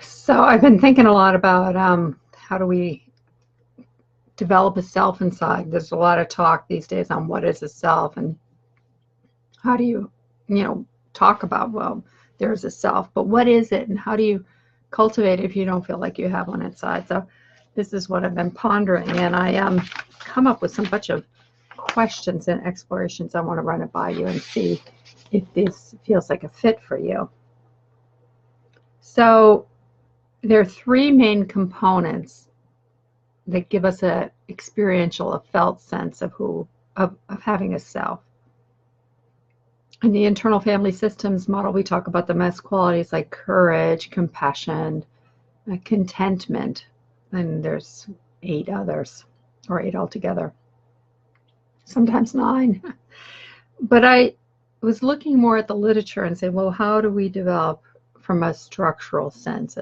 So I've been thinking a lot about how do we develop a self inside. There's a lot of talk these days on what is a self and how do you talk about, well, there's a self, but what is it and how do you cultivate it if you don't feel like you have one inside? So this is what I've been pondering, and I come up with some bunch of questions and explorations. I want to run it by you and see if this feels like a fit for you. So there are three main components that give us a experiential, a felt sense of having a self. In the internal family systems model, we talk about them as qualities like courage, compassion, contentment, and there's 8 others, or 8 altogether, sometimes 9. But I was looking more at the literature and saying, well, how do we develop from a structural sense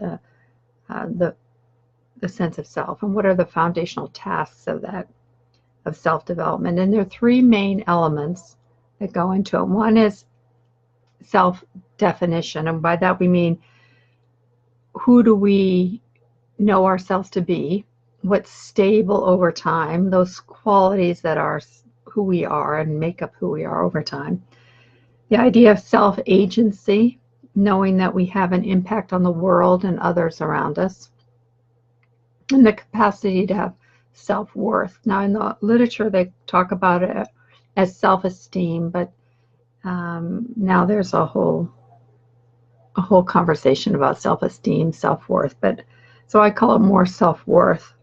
the sense of self, and what are the foundational tasks of that, of self-development? And there are 3 main elements that go into it. One is self-definition, and by that we mean, who do we know ourselves to be? What's stable over time? Those qualities that are who we are and make up who we are over time. The idea of self-agency, knowing that we have an impact on the world and others around us. And the capacity to have self-worth. Now, in the literature, they talk about it as self-esteem, but now there's a whole conversation about self-esteem, self-worth. But so I call it more self-worth,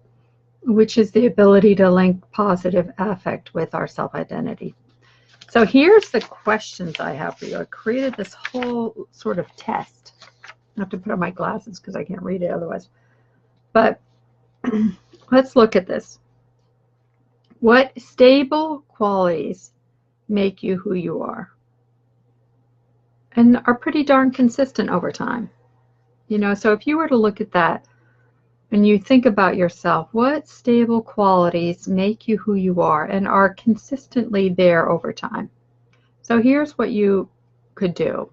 which is the ability to link positive affect with our self-identity. So here's the questions I have for you. I created this whole sort of test. I have to put on my glasses because I can't read it otherwise. But let's look at this. What stable qualities make you who you are and are pretty darn consistent over time? So if you were to look at that and you think about yourself, what stable qualities make you who you are and are consistently there over time? So here's what you could do,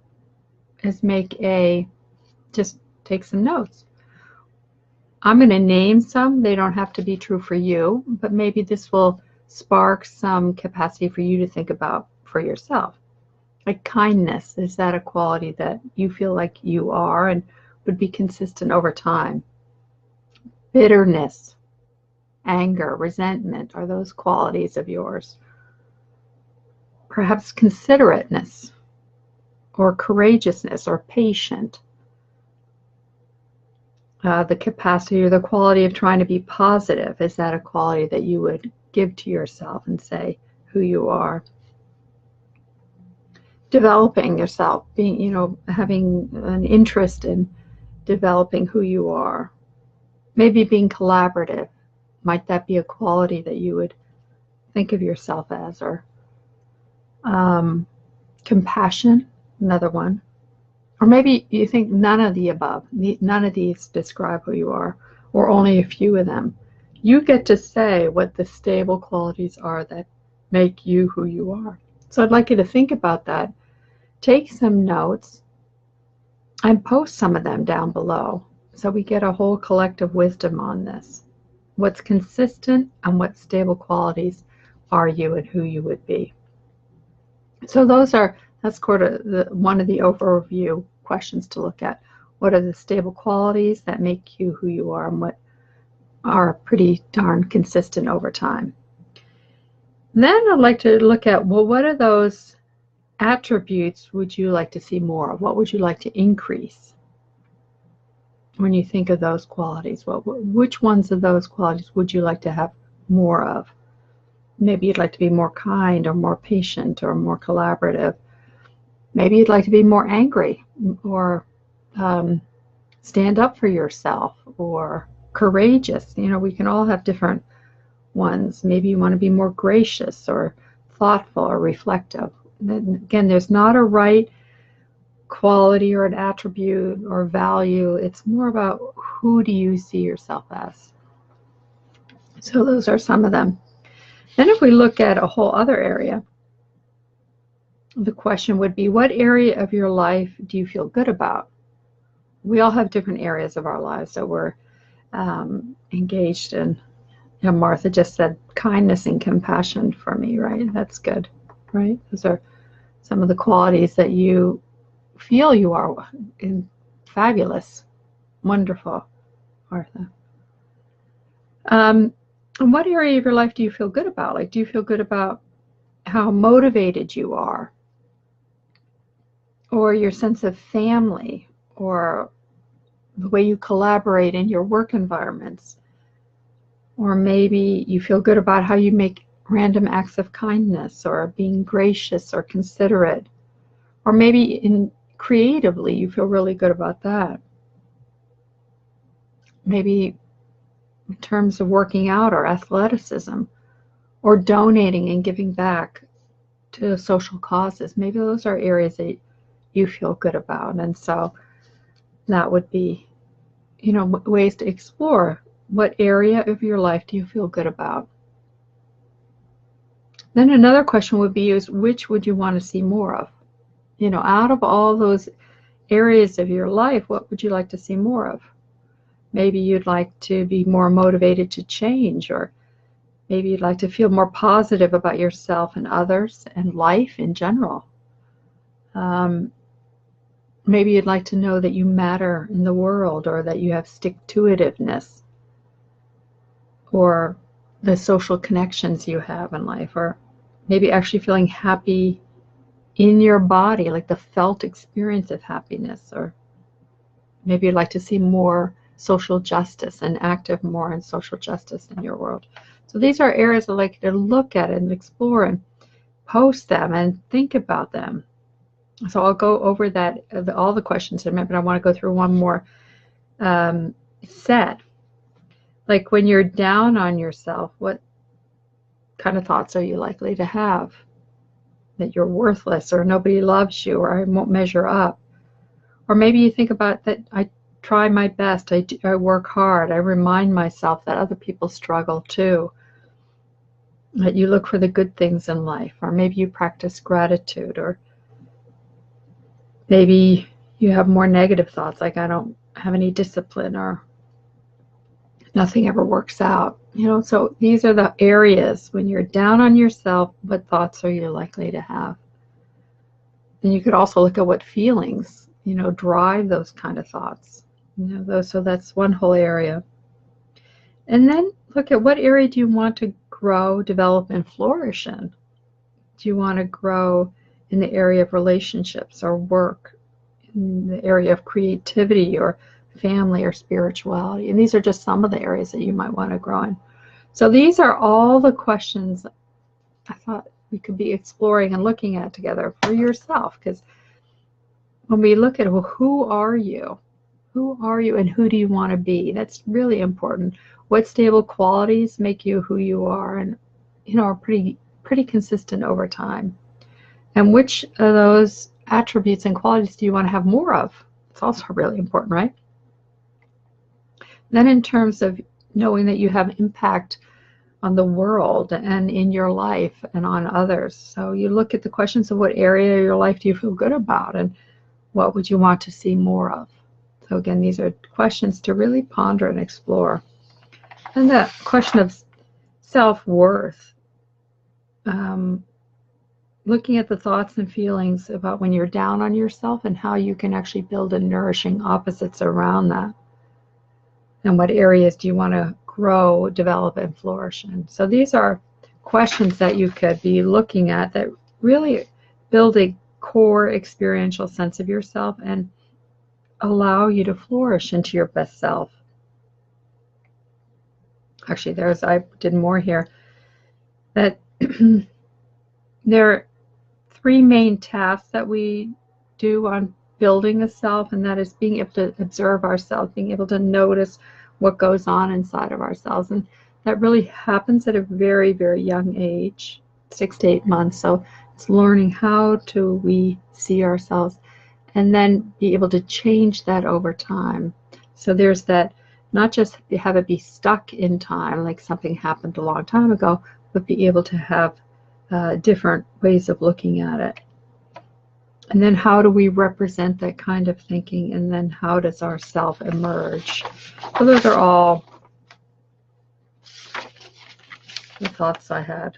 is just take some notes. I'm going to name some. They don't have to be true for you, but maybe this will spark some capacity for you to think about for yourself. Like kindness, is that a quality that you feel like you are and would be consistent over time? Bitterness, anger, resentment, are those qualities of yours? Perhaps considerateness or courageousness or patient. The capacity or the quality of trying to be positive, is that a quality that you would give to yourself and say who you are? Developing yourself, having an interest in developing who you are. Maybe being collaborative. Might that be a quality that you would think of yourself as? Or compassion, another one. Or maybe you think none of the above, none of these describe who you are, or only a few of them. You get to say what the stable qualities are that make you who you are. So I'd like you to think about that. Take some notes and post some of them down below so we get a whole collective wisdom on this. What's consistent and what stable qualities are you and who you would be? So that's sort of one of the overview questions to look at. What are the stable qualities that make you who you are and what are pretty darn consistent over time? Then I'd like to look at, well, what are those attributes would you like to see more of? What would you like to increase when you think of those qualities? Which ones of those qualities would you like to have more of? Maybe you'd like to be more kind or more patient or more collaborative. Maybe you'd like to be more angry or stand up for yourself or courageous. We can all have different ones. Maybe you want to be more gracious or thoughtful or reflective. Again, there's not a right quality or an attribute or value. It's more about who do you see yourself as. So those are some of them. Then if we look at a whole other area, the question would be, what area of your life do you feel good about? we all have different areas of our lives that we're engaged in. And Martha just said kindness and compassion for me, right? That's good, right? Those are some of the qualities that you feel you are fabulous, wonderful, Martha. And what area of your life do you feel good about? Like, do you feel good about how motivated you are, or your sense of family, or the way you collaborate in your work environments? Or maybe you feel good about how you make random acts of kindness, or being gracious or considerate. Or maybe creatively you feel really good about that. Maybe in terms of working out or athleticism, or donating and giving back to social causes. Maybe those are areas that you feel good about. And so that would be, ways to explore. What area of your life do you feel good about? Then another question would be is, which would you want to see more of? Out of all those areas of your life, what would you like to see more of? Maybe you'd like to be more motivated to change, or maybe you'd like to feel more positive about yourself and others and life in general. Maybe you'd like to know that you matter in the world, or that you have stick-to-itiveness, or the social connections you have in life, or maybe actually feeling happy in your body, like the felt experience of happiness. Or maybe you'd like to see more social justice and active more in social justice in your world. So these are areas I'd like you to look at and explore and post them and think about them. So I'll go over that, all the questions in a minute, but I want to go through one more set. Like, when you're down on yourself, what kind of thoughts are you likely to have? That you're worthless, or nobody loves you, or I won't measure up. Or maybe you think about that I try my best, I work hard, I remind myself that other people struggle too. That you look for the good things in life. Or maybe you practice gratitude. Or maybe you have more negative thoughts, like I don't have any discipline, or nothing ever works out. So these are the areas when you're down on yourself, what thoughts are you likely to have? And you could also look at what feelings, drive those kind of thoughts. So that's one whole area. And then look at what area do you want to grow, develop, and flourish in? Do you want to grow in the area of relationships or work, in the area of creativity or family or spirituality? And these are just some of the areas that you might want to grow in. So these are all the questions I thought we could be exploring and looking at together for yourself. Because when we look at, well, who are you? Who are you and who do you want to be? That's really important. What stable qualities make you who you are and, are pretty consistent over time? And which of those attributes and qualities do you want to have more of? It's also really important, right? Then in terms of knowing that you have impact on the world and in your life and on others. So you look at the questions of what area of your life do you feel good about and what would you want to see more of? So again, these are questions to really ponder and explore. And the question of self-worth. Looking at the thoughts and feelings about when you're down on yourself and how you can actually build a nourishing opposites around that. And what areas do you want to grow, develop, and flourish in? So these are questions that you could be looking at that really build a core experiential sense of yourself and allow you to flourish into your best self. Actually, I did more here. That there are 3 main tasks that we do on building a self, and that is being able to observe ourselves, being able to notice what goes on inside of ourselves. And that really happens at a very, very young age, 6 to 8 months. So it's learning how to we see ourselves and then be able to change that over time. So there's that, not just have it be stuck in time, like something happened a long time ago, but be able to have different ways of looking at it. And then how do we represent that kind of thinking? And then how does our self emerge? So those are all the thoughts I had.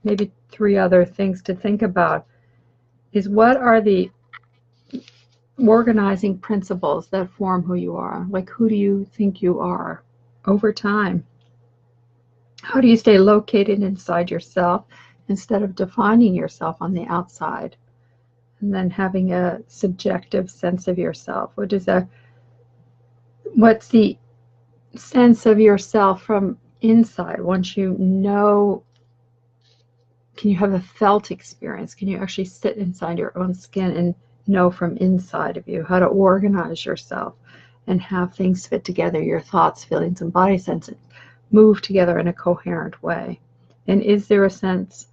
Maybe 3 other things to think about is, what are the organizing principles that form who you are? Like, who do you think you are over time? How do you stay located inside yourself instead of defining yourself on the outside? And then having a subjective sense of yourself. What's the sense of yourself from inside? Once you know, can you have a felt experience? Can you actually sit inside your own skin and know from inside of you how to organize yourself and have things fit together, your thoughts, feelings, and body senses move together in a coherent way? And is there a sense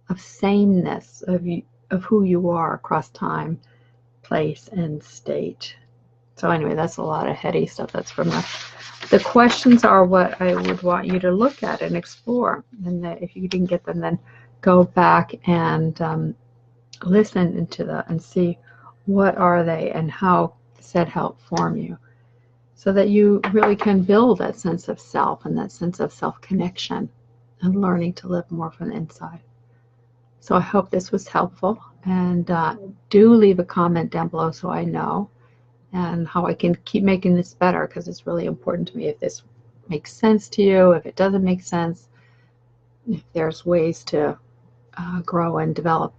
of sameness of who you are across time, place, and state? So anyway, that's a lot of heady stuff. That's from the questions are what I would want you to look at and explore. And if you didn't get them, then go back and listen into that and see what are they and how said help form you, so that you really can build that sense of self and that sense of self-connection and learning to live more from the inside. So I hope this was helpful, and do leave a comment down below so I know and how I can keep making this better, because it's really important to me. If this makes sense to you, if it doesn't make sense, if there's ways to grow and develop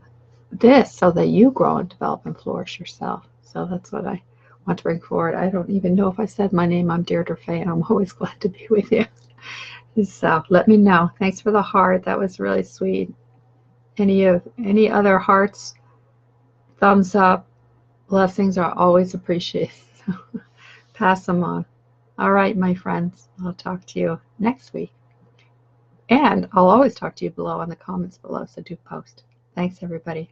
this so that you grow and develop and flourish yourself. So that's what I want to bring forward. I don't even know if I said my name. I'm Deirdre Fay, and I'm always glad to be with you. So let me know. Thanks for the heart. That was really sweet. Any other hearts, thumbs up, blessings are always appreciated. So pass them on. All right, my friends. I'll talk to you next week. And I'll always talk to you below in the comments below, so do post. Thanks, everybody.